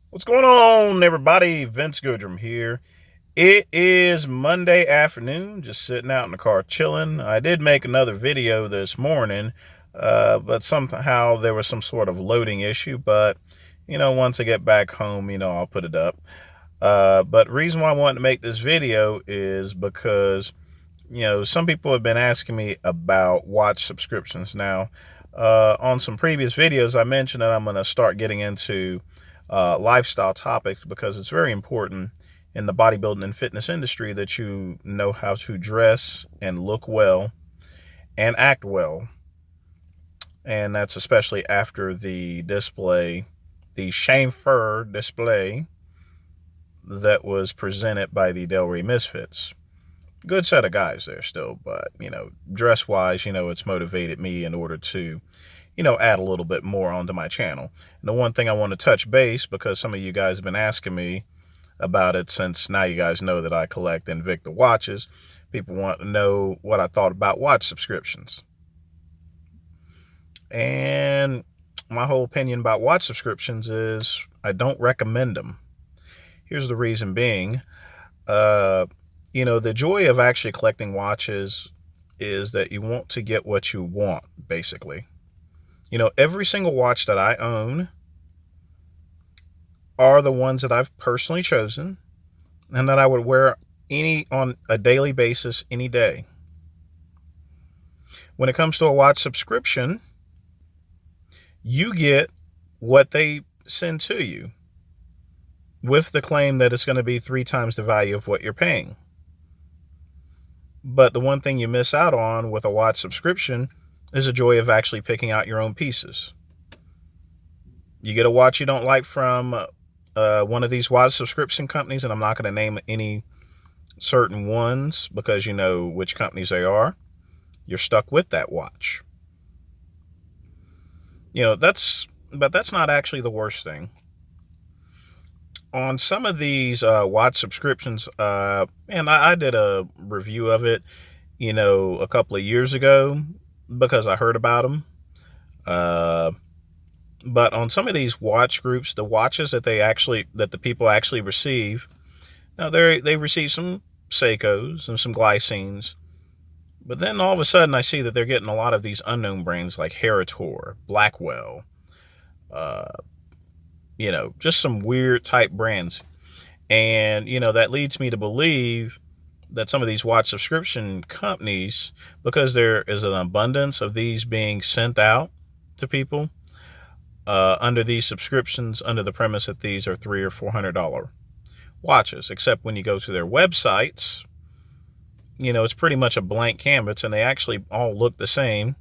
What's going on, everybody? Vince Goodrum here. It is Monday afternoon, just sitting out in the car chilling. I did make another video this morning, but somehow there was some sort of loading issue. But, once I get back home, I'll put it up. But the reason why I wanted to make this video is because, some people have been asking me about watch subscriptions. Now, on some previous videos, I mentioned that I'm going to start getting into lifestyle topics because it's very important in the bodybuilding and fitness industry that you know how to dress and look well and act well. And that's especially after the display, the Shamefur display that was presented by the Delray Misfits. Good set of guys there still, but, dress wise, it's motivated me in order to add a little bit more onto my channel. And the one thing I want to touch base, because some of you guys have been asking me about it since now you guys know that I collect Invicta watches. People want to know what I thought about watch subscriptions. And my whole opinion about watch subscriptions is I don't recommend them. Here's the reason being, the joy of actually collecting watches is that you want to get what you want, basically. Every single watch that I own are the ones that I've personally chosen and that I would wear on a daily basis any day. When it comes to a watch subscription, you get what they send to you with the claim that it's going to be 3 times the value of what you're paying. But the one thing you miss out on with a watch subscription is the joy of actually picking out your own pieces. You get a watch you don't like from one of these watch subscription companies, and I'm not going to name any certain ones because you know which companies they are. You're stuck with that watch. But that's not actually the worst thing. On some of these watch subscriptions, and I did a review of it, a couple of years ago because I heard about them. But on some of these watch groups, the watches that the people actually receive, now they receive some Seikos and some Glycines, but then all of a sudden I see that they're getting a lot of these unknown brands like Heritor, Blackwell, just some weird type brands. And, that leads me to believe that some of these watch subscription companies, because there is an abundance of these being sent out to people under these subscriptions, under the premise that these are $300 or $400 watches, except when you go to their websites, it's pretty much a blank canvas and they actually all look the same.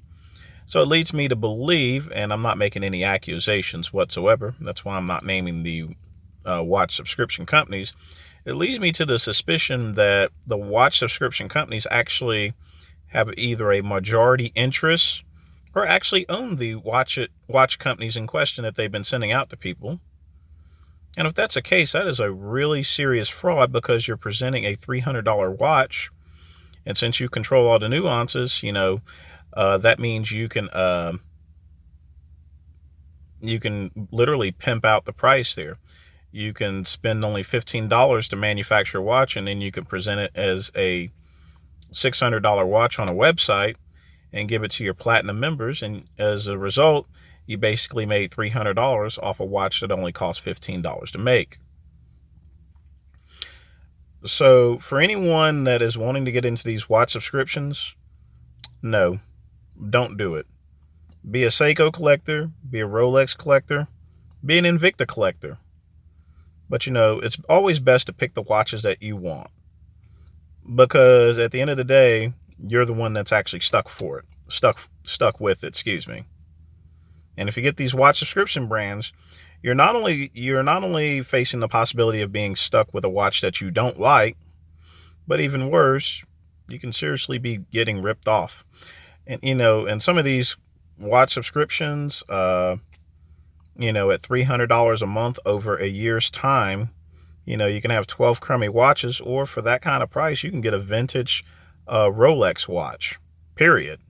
So it leads me to believe, and I'm not making any accusations whatsoever, that's why I'm not naming the watch subscription companies. It leads me to the suspicion that the watch subscription companies actually have either a majority interest or actually own the watch companies in question that they've been sending out to people. And if that's the case, that is a really serious fraud because you're presenting a $300 watch. And since you control all the nuances, that means you can literally pimp out the price there. You can spend only $15 to manufacture a watch, and then you can present it as a $600 watch on a website and give it to your platinum members. And as a result, you basically made $300 off a watch that only cost $15 to make. So for anyone that is wanting to get into these watch subscriptions, no, don't do it. Be a Seiko collector, be a Rolex collector, be an Invicta collector. But it's always best to pick the watches that you want, because at the end of the day, you're the one that's actually stuck with it, excuse me. And if you get these watch subscription brands, you're not only facing the possibility of being stuck with a watch that you don't like, but even worse, you can seriously be getting ripped off. And and some of these watch subscriptions, at $300 a month over a year's time, you can have 12 crummy watches, or for that kind of price, you can get a vintage Rolex watch, period.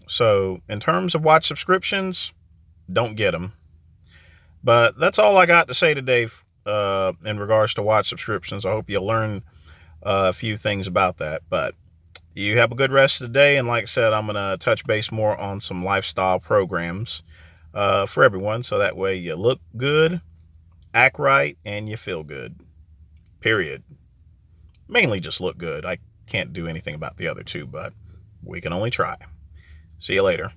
So in terms of watch subscriptions, don't get them. But that's all I got to say today in regards to watch subscriptions. I hope you learned a few things about that. But you have a good rest of the day. And like I said, I'm going to touch base more on some lifestyle programs for everyone. So that way you look good, act right, and you feel good. Period. Mainly just look good. I can't do anything about the other two, but we can only try. See you later.